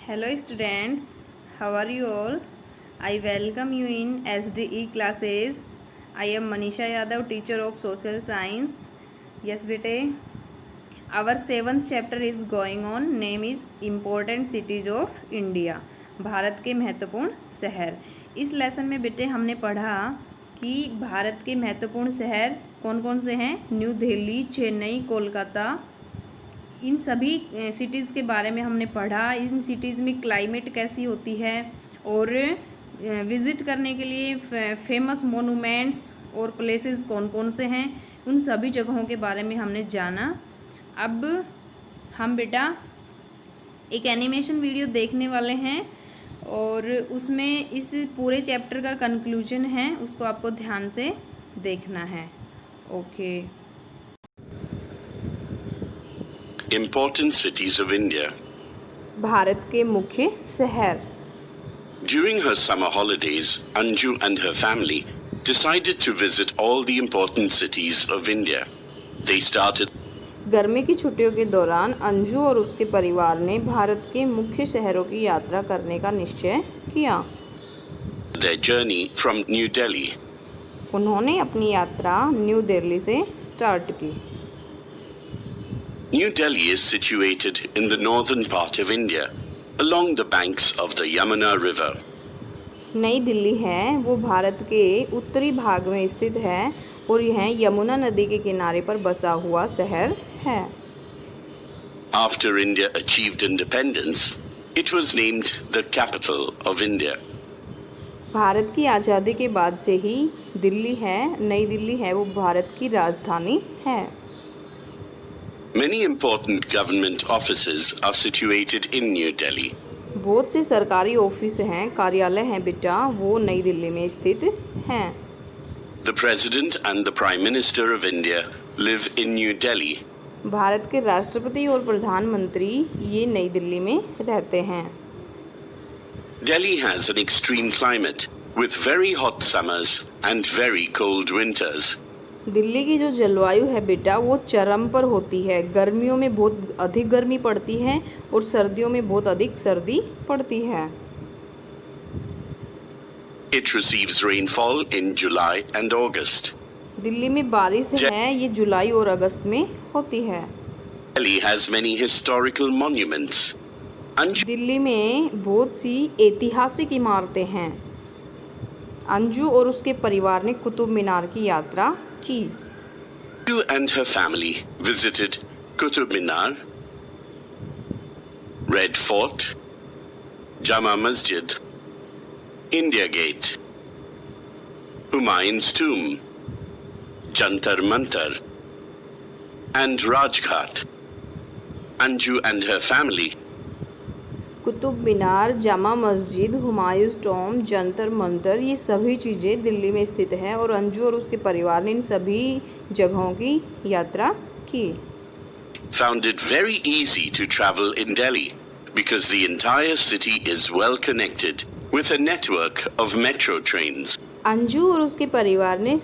Hello students, how are you all? I welcome you in SDE classes. I am Manisha Yadav, teacher of social science. Yes bete, our 7th chapter is going on. Name is important cities of India. Bharat के महत्वपूर्ण शहर. इस lesson में बेटे हमने पढ़ा कि भारत के महत्वपूर्ण शहर कौन कौन से हैं. न्यू दिल्ली, चेन्नई, कोलकाता. इन सभी सिटीज़ के बारे में हमने पढ़ा. इन सिटीज़ में क्लाइमेट कैसी होती है और विज़िट करने के लिए फेमस मोनूमेंट्स और प्लेसेस कौन कौन से हैं, उन सभी जगहों के बारे में हमने जाना. अब हम बेटा एक एनिमेशन वीडियो देखने वाले हैं और उसमें इस पूरे चैप्टर का कंक्लूजन है, उसको आपको ध्यान से देखना है. Okay. Important cities of India. Bharat के मुख्य शहर. During her summer holidays, Anju and her family decided to visit all the important cities of India. They started गर्मी की छुट्टियों के दौरान अंजू और उसके परिवार ने भारत के मुख्य शहरों की यात्रा करने का निश्चय किया. their journey from New Delhi. उन्होंने अपनी यात्रा न्यू दिल्ली से स्टार्ट की. New Delhi is situated in the northern part of India, along the banks of the Yamuna River. नई दिल्ली है वो भारत के उत्तरी भाग में स्थित है और यह यमुना नदी के किनारे पर बसा हुआ शहर है. After India achieved independence, it was named the capital of India. Bharat की आज़ादी के बाद से ही दिल्ली है, नई दिल्ली है वो भारत की राजधानी है. Many important government offices are situated in New Delhi. बहुत से सरकारी ऑफिस हैं, कार्यालय हैं बेटा, वो नई दिल्ली में स्थित हैं. The President and the Prime Minister of India live in New Delhi. Bharat के राष्ट्रपति और प्रधानमंत्री ये नई दिल्ली में रहते हैं. Delhi has an extreme climate with very hot summers and very cold winters. Delhi की जो जलवायु है बेटा वो चरम पर होती है. गर्मियों में बहुत अधिक गर्मी पड़ती है और सर्दियों में बहुत अधिक सर्दी पड़ती है. It receives rainfall in July and August. Delhi में बारिश है ये जुलाई और अगस्त में होती है. Delhi has many historical monuments. Delhi में बहुत सी ऐतिहासिक इमारतें हैं. अंजू और उसके परिवार ने कुतुब मीनार की यात्रा की. Anju and her family visited Qutub Minar, Red Fort, Jama Masjid, India Gate, Humayun's Tomb, Jantar Mantar, and Rajghat. Anju and her family Qutub Minar, Jama Masjid, Humayun Tom, Jantar Mantar, ये सभी चीज़ें दिल्ली में स्थित हैं और अंजू और उसके परिवार ने इन सभी जगहों की यात्रा की. found it very easy to travel in Delhi because the entire city is well connected with a network of metro trains. Anju और उसके परिवार ने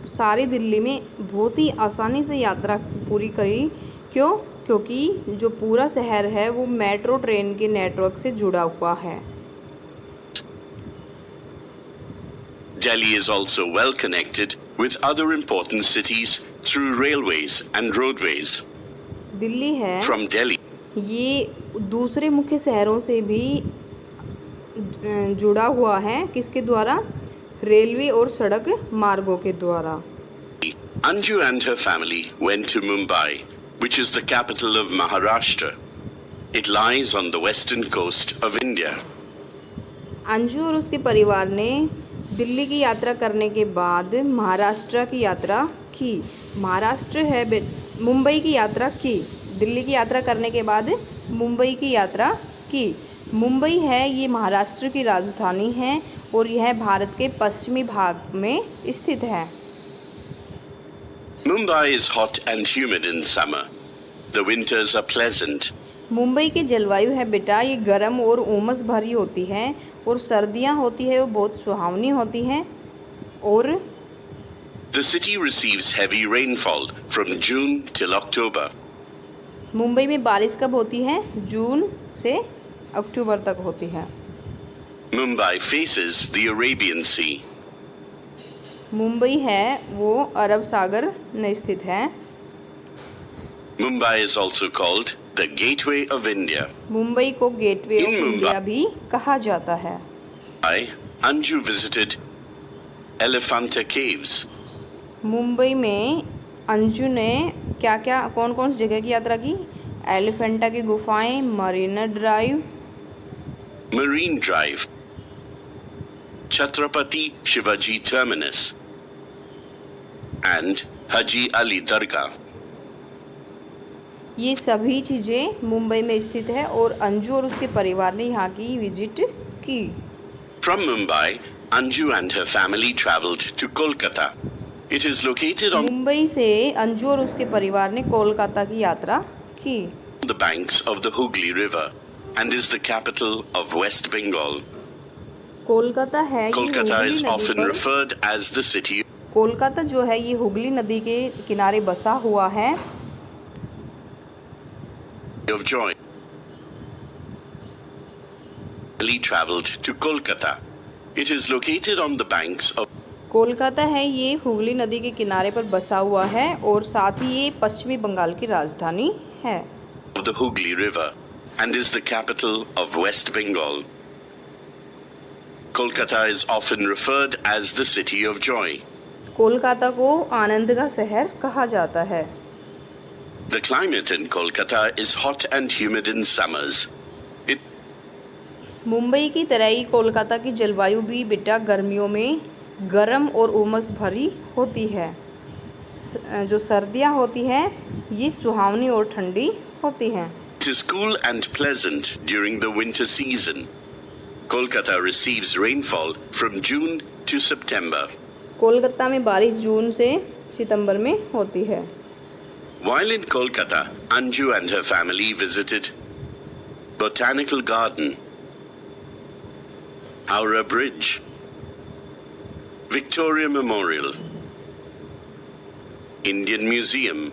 सारी दिल्ली में बहुत ही आसानी से यात्रा पूरी करी. क्यों? क्योंकि जो पूरा शहर है वो मेट्रो ट्रेन के नेटवर्क से जुड़ा हुआ है. Delhi is also well connected with other important cities through railways and roadways. Delhi है From Delhi, ये दूसरे मुख्य शहरों से भी जुड़ा हुआ है. किसके द्वारा? रेलवे और सड़क मार्गों के द्वारा. Anju and her family went to Mumbai, which is the capital of Maharashtra. It lies on the western coast of India. Anju और उसके परिवार ने दिल्ली की यात्रा करने के बाद महाराष्ट्र की यात्रा की. महाराष्ट्र है मुंबई की यात्रा की. दिल्ली की यात्रा करने के बाद मुंबई की यात्रा की. मुंबई है ये महाराष्ट्र की राजधानी है और यह भारत के पश्चिमी भाग में स्थित है. Mumbai is hot and humid in summer. The winters are pleasant. Mumbai की जलवायु है बेटा ये गर्म और उमस भरी होती है और सर्दियां होती है वो बहुत सुहावनी होती हैं. और The city receives heavy rainfall from June till October. Mumbai में बारिश कब होती है? जून से अक्टूबर तक होती है। Mumbai faces the Arabian Sea. Mumbai है वो अरब सागर में स्थित है। Mumbai is also called the Gateway of India. Mumbai को gateway In of Mumbai- India भी कहा जाता है। Anju visited Elephanta Caves. Mumbai में अंजू ने क्या क्या कौन कौन सी जगह की यात्रा की? एलिफेंटा की गुफाएं, Marina drive, Marine Drive, Chhatrapati Shivaji Terminus, and Haji Ali Dargah. ये सभी चीज़ें मुंबई में स्थित है और अंजू और उसके परिवार ने यहाँ की विजिट की। From Mumbai, Anju and her family travelled to Kolkata. It is located on Mumbai से अंजू और उसके परिवार ने कोलकाता की यात्रा की। the banks of the Hooghly River and is the capital of West Bengal. Kolkata है ये Kolkata हुगली is नदी often पर, referred as the city Kolkata जो है ये हुगली नदी के किनारे बसा हुआ है। of joy. Ali travelled to Kolkata. It is located on the banks of Kolkata है ये हुगली नदी के किनारे पर बसा हुआ है और साथ ही ये पश्चिमी बंगाल की राजधानी है। the Hooghly River and is the capital of West Bengal. Kolkata is often referred as the city of joy. Kolkata को आनंद का शहर कहा जाता है। The climate in Kolkata is hot and humid in summers. It Mumbai की तरह ही कोलकाता की जलवायु भी बेटा गर्मियों में गर्म और उमस भरी होती है। जो सर्दियां होती हैं ये सुहावनी और ठंडी होती हैं। is cool and pleasant during the winter season. Kolkata receives rainfall from June to September. Kolkata में बारिश जून से सितंबर में होती है। While in Kolkata, Anju and her family visited Botanical Garden, Howrah Bridge, Victoria Memorial, Indian Museum,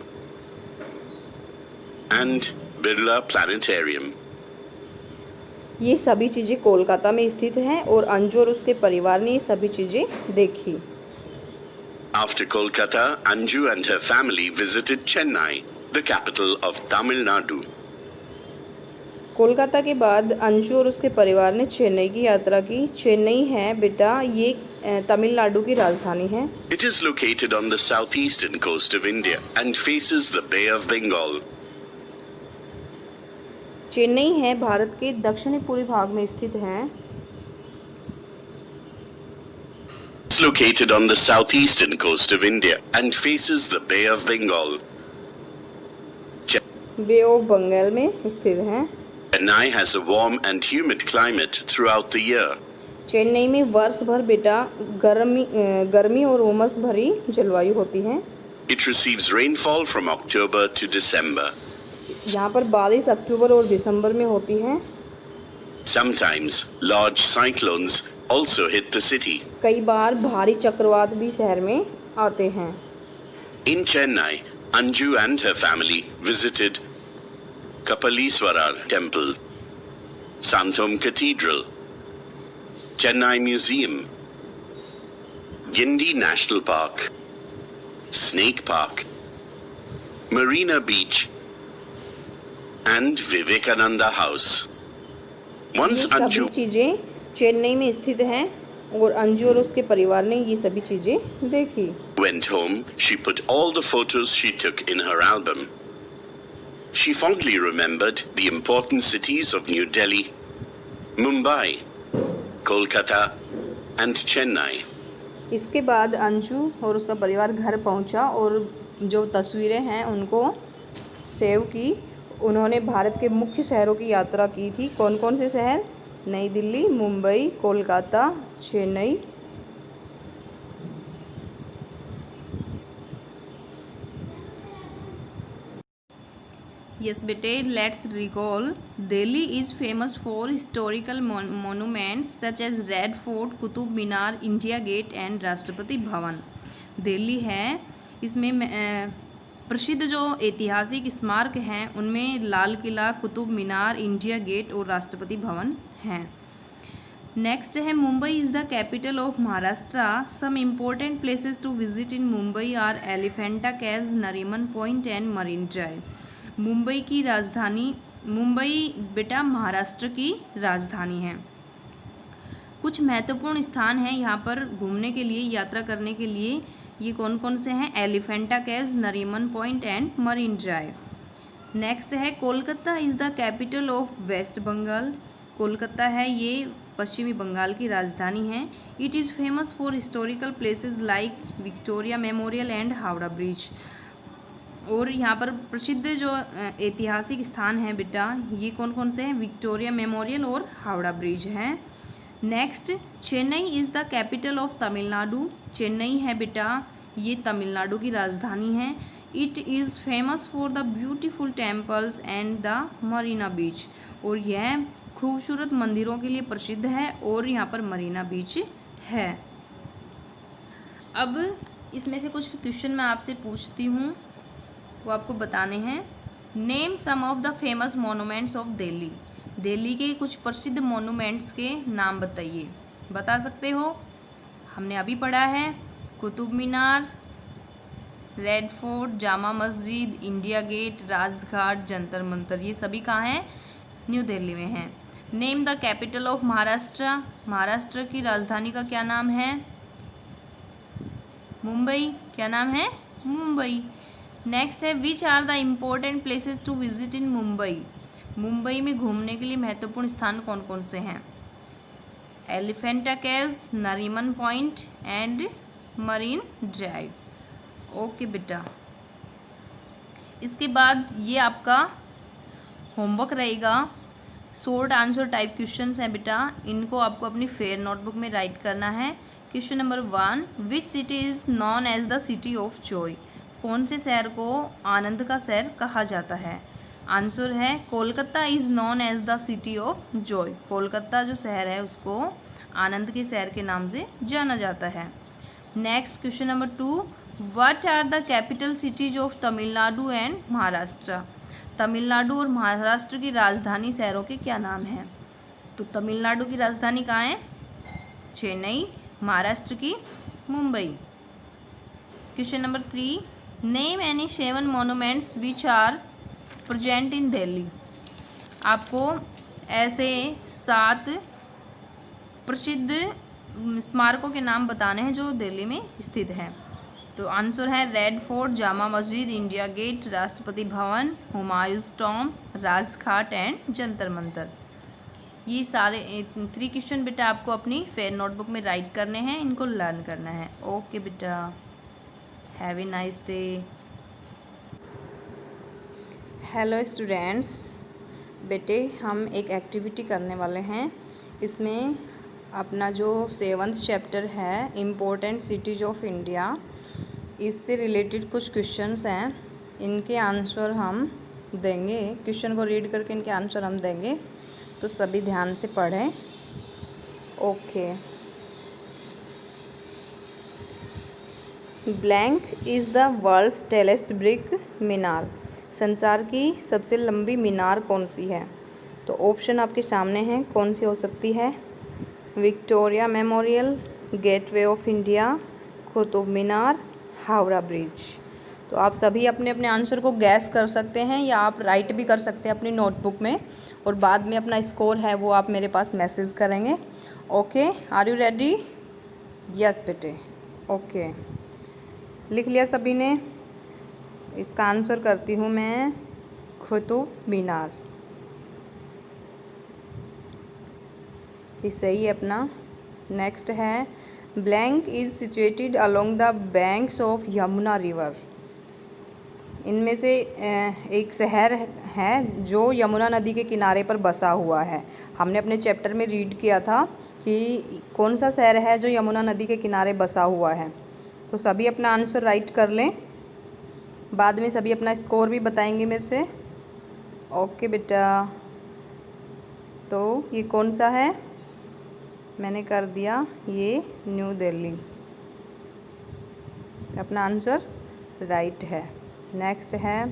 and Birla Planetarium. ये सभी चीज़ें कोलकाता में स्थित हैं और अंजू और उसके परिवार ने ये सभी चीज़ें देखी। After Kolkata, Anju and her family visited Chennai, the capital of Tamil Nadu. Kolkata के बाद अंशु और उसके परिवार ने चेन्नई की यात्रा की। चेन्नई है बेटा ये तमिलनाडु की राजधानी है। It is located on the southeastern coast of India and faces the Bay of Bengal. Chennai है भारत के दक्षिणी पूर्वी भाग में स्थित है। It's located on the southeastern coast of India and faces the Bay of Bengal. Bay of Bengal में स्थित है। Chennai has a warm and humid climate throughout the year. Chennai में वर्ष भर बेटा गर्मी और उमस भरी जलवायु होती है। It receives rainfall from October to December. यहाँ पर बारिश अक्टूबर और दिसंबर में होती है। Sometimes large cyclones also hit the city. कई बार भारी चक्रवात भी शहर में आते हैं। In Chennai, Anju and her family visited Kapaleswarar Temple, Santhom Cathedral, Chennai Museum, Gindi National Park, Snake Park, Marina Beach, and Vivekananda House. ये Once सभी Anju चीज़ें चेन्नई में स्थित हैं और अंजू और उसके परिवार ने ये सभी चीज़ें देखी। went home, she put all the photos she took in her album. She fondly remembered the important cities of New Delhi, Mumbai, Kolkata, and Chennai. इसके बाद अंजू और उसका परिवार घर पहुंचा और जो तस्वीरें हैं उनको सेव की। उन्होंने भारत के मुख्य शहरों की यात्रा की थी। कौन कौन से शहर? नई Delhi, Mumbai, Kolkata, Chennai. Yes, bete, let's recall. Delhi is famous for historical monuments such as Red Fort, Qutub Minar, India Gate and Rashtrapati Bhavan. Delhi है इसमें प्रसिद्ध जो ऐतिहासिक स्मारक हैं उनमें लाल किला, कुतुब मीनार, इंडिया गेट और राष्ट्रपति भवन हैं। नेक्स्ट है Mumbai is the capital of Maharashtra. Some important places to visit in Mumbai are Elephanta caves, Nariman Point and Marine Drive. Mumbai की राजधानी, मुंबई बेटा महाराष्ट्र की राजधानी है। कुछ महत्वपूर्ण स्थान हैं यहाँ पर घूमने के लिए, यात्रा करने के लिए। ये कौन कौन से हैं? Elephanta caves, Nariman Point and Marine Drive. Next है Kolkata is the capital of West Bengal. Kolkata है ये पश्चिमी बंगाल की राजधानी है। It is famous for historical places like Victoria Memorial and Howrah Bridge. और यहाँ पर प्रसिद्ध जो ऐतिहासिक स्थान हैं बेटा, ये कौन कौन से हैं? विक्टोरिया मेमोरियल और हावड़ा ब्रिज हैं। Next, Chennai is the capital of Tamil Nadu. Chennai है बेटा ये तमिलनाडु की राजधानी है। It is famous for the beautiful temples and the Marina Beach. और यह खूबसूरत मंदिरों के लिए प्रसिद्ध है और यहाँ पर मरीना बीच है। अब इसमें से कुछ क्वेश्चन मैं आपसे पूछती हूँ, वो आपको बताने हैं। Name some of the famous monuments of Delhi. Delhi के कुछ प्रसिद्ध मोनूमेंट्स के नाम बताइए। बता सकते हो? हमने अभी पढ़ा है Qutub Minar, red fort, Jama Masjid, India gate, Rajghat, Jantar Mantar. ये सभी कहाँ हैं? न्यू दिल्ली में हैं। Name the capital of Maharashtra. Maharashtra की राजधानी का क्या नाम है? मुंबई। क्या नाम है? मुंबई। नेक्स्ट है which are the important places to visit in Mumbai. Mumbai में घूमने के लिए महत्वपूर्ण स्थान कौन कौन से हैं? Elephanta caves, Nariman Point and Marine drive. Okay बेटा, इसके बाद ये आपका होमवर्क रहेगा। शॉर्ट आंसर टाइप क्वेश्चंस हैं बेटा, इनको आपको अपनी फेयर नोटबुक में राइट करना है। Question number 1, which city is known as the city of joy. कौन से शहर को आनंद का शहर कहा जाता है? आंसर है Kolkata is known as the city of joy. Kolkata जो शहर है उसको आनंद के शहर के नाम से जाना जाता है। Next question number 2, what are the capital cities of Tamil Nadu and Maharashtra. Tamil Nadu और महाराष्ट्र की राजधानी शहरों के क्या नाम हैं? तो तमिलनाडु की राजधानी कहाँ है? चेन्नई। महाराष्ट्र की Mumbai. Question number 3, name any 7 monuments which are present in Delhi. आपको ऐसे 7 प्रसिद्ध स्मारकों के नाम बताने हैं जो दिल्ली में स्थित हैं। तो आंसर है red fort, Jama Masjid, India gate, Rashtrapati Bhavan, Humayun's tomb, Rajghat and Jantar Mantar. ये सारे 3 क्वेश्चन बेटा आपको अपनी फेयर नोटबुक में राइट करने हैं, इनको लर्न करना है। ओके बेटा, have a nice day. Hello students, बेटे हम एक एक्टिविटी करने वाले हैं। इसमें अपना जो 7th चैप्टर है इम्पोर्टेंट सिटीज ऑफ इंडिया, इससे रिलेटेड कुछ क्वेश्चंस हैं, इनके आंसर हम देंगे। क्वेश्चन को रीड करके इनके आंसर हम देंगे, तो सभी ध्यान से पढ़ें। Okay. Blank is the world's tallest brick minar. संसार की सबसे लंबी मीनार कौन सी है? तो ऑप्शन आपके सामने हैं, कौन सी हो सकती है? Victoria memorial, gateway of India, Qutub Minar, Howrah bridge. तो आप सभी अपने अपने आंसर को गैस कर सकते हैं या आप राइट भी कर सकते हैं अपनी नोटबुक में, और बाद में अपना स्कोर है वो आप मेरे पास मैसेज करेंगे। Okay, are you ready? Yes बेटे। ओके, लिख लिया सभी ने? इसका आंसर करती हूँ मैं कुतुब मीनार। ये सही है अपना। नेक्स्ट है blank is situated along the banks of Yamuna river. इनमें से एक शहर है जो यमुना नदी के किनारे पर बसा हुआ है। हमने अपने चैप्टर में रीड किया था कि कौन सा शहर है जो यमुना नदी के किनारे बसा हुआ है। तो सभी अपना आंसर राइट कर लें, बाद में सभी अपना स्कोर भी बताएंगे मेरे से। ओके बेटा, तो ये कौन सा है? मैंने कर दिया ये न्यू दिल्ली। अपना आंसर राइट है। नेक्स्ट है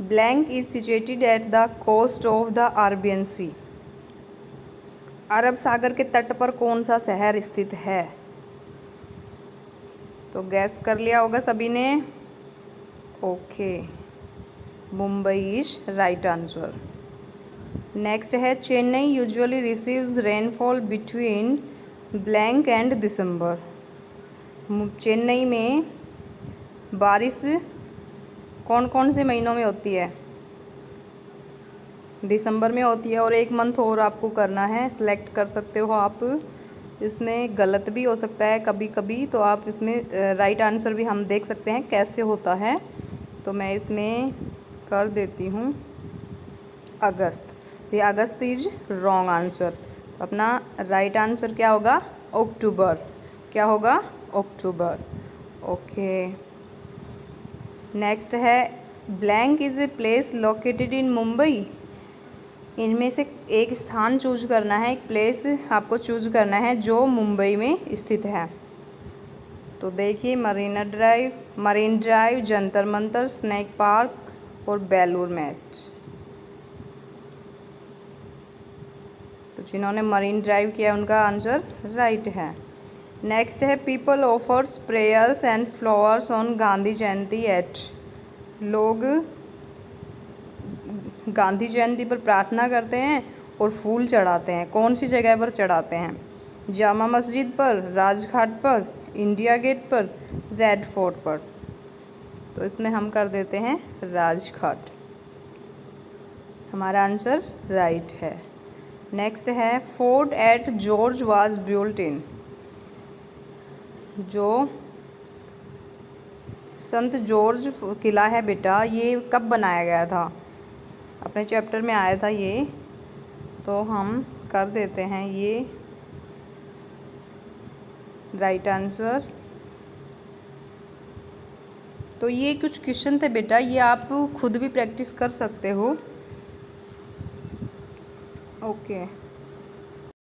blank is situated at the coast of the Arabian sea. अरब सागर के तट पर कौन सा शहर स्थित है? तो गैस कर लिया होगा सभी ने। Okay, Mumbai is right answer. Next है Chennai usually receives rainfall between blank and December. Chennai में बारिश कौन कौन से महीनों में होती है? दिसंबर में होती है। और एक मंथ और आपको करना है, सिलेक्ट कर सकते हो आप। इसमें गलत भी हो सकता है कभी कभी, तो आप इसमें राइट आंसर भी हम देख सकते हैं कैसे होता है। तो मैं इसमें कर देती हूँ अगस्त। ये अगस्त इज रॉन्ग आंसर। अपना राइट आंसर क्या होगा? अक्टूबर। क्या होगा? अक्टूबर। ओके, नेक्स्ट है blank is a place located in Mumbai. इनमें से एक स्थान चूज करना है, एक प्लेस आपको चूज करना है जो मुंबई में स्थित है। तो देखिए Marine Drive, Jantar Mantar, snack park और बेलूर मैट। तो जिन्होंने मरीन ड्राइव किया उनका आंसर राइट है। नेक्स्ट है people offers prayers and flowers on Gandhi Jayanti at. लोग गांधी जयंती पर प्रार्थना करते हैं और फूल चढ़ाते हैं। कौन सी जगह पर चढ़ाते हैं? जामा मस्जिद पर, राजघाट पर, इंडिया गेट पर, रेड फोर्ट पर। तो इसमें हम कर देते हैं राजघाट। हमारा आंसर राइट है। नेक्स्ट है fort eight George was built in. जो संत जॉर्ज किला है बेटा, ये कब बनाया गया था? अपने चैप्टर में आया था ये, तो हम कर देते हैं ये राइट आंसर। तो ये कुछ क्वेश्चन थे बेटा, ये आप खुद भी प्रैक्टिस कर सकते हो। ओके।